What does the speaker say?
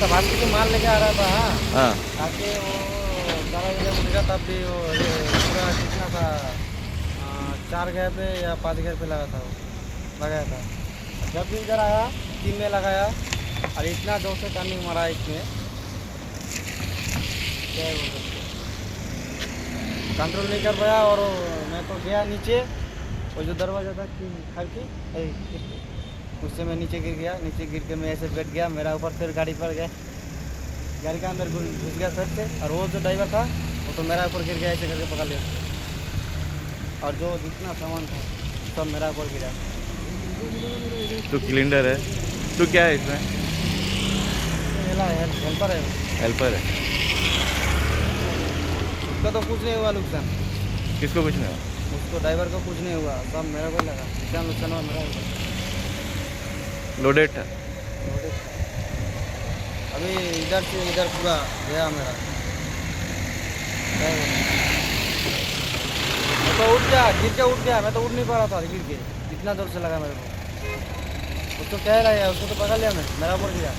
था, बाकी तो माल लेके आ रहा था। हाँ, हाँ। आके वो सारा जगह उठेगा तब भी वो ये पूरा कितना था, 4 घर पे या 5 घर पे लगा था, वो लगाया था। जब भी इधर आया 3 में लगाया और इतना जोर से टर्निंग मारा इसमें, क्या बोल सकते, कंट्रोल नहीं कर पाया। और मैं तो गया नीचे, वो जो दरवाज़ा था कि खिड़की उससे मैं नीचे गिर गया। नीचे गिर के मैं ऐसे बैठ गया, मेरा ऊपर फिर गाड़ी पर गया, गाड़ी के अंदर घुस गया फिर से। और वो जो ड्राइवर था वो तो मेरा ऊपर गिर गया, ऐसे करके पकड़ लिया। और जो जितना सामान था सब मेरा ऊपर गिरा। तो सिलेंडर है, तो क्या है इसमें? हेल्पर है। हेल्पर है। उसका तो कुछ नहीं हुआ नुकसान, किसको कुछ नहीं हुआ? उसको ड्राइवर को कुछ नहीं हुआ, सब मेरे को लगा। क्या नुकसान हुआ मेरा ऊपर। लोडेड था। अभी इधर से इधर पूरा गया मेरा। क्या बोलूं? मैं तो उठ गया, गिर के उठ गया। मैं तो उठ नहीं पा रहा था गिर के, इतना जोर से लगा मेरे को। उसको क्या लगा, उसको तो पकड़ लिया मैं, मेरा ऊपर गिरा।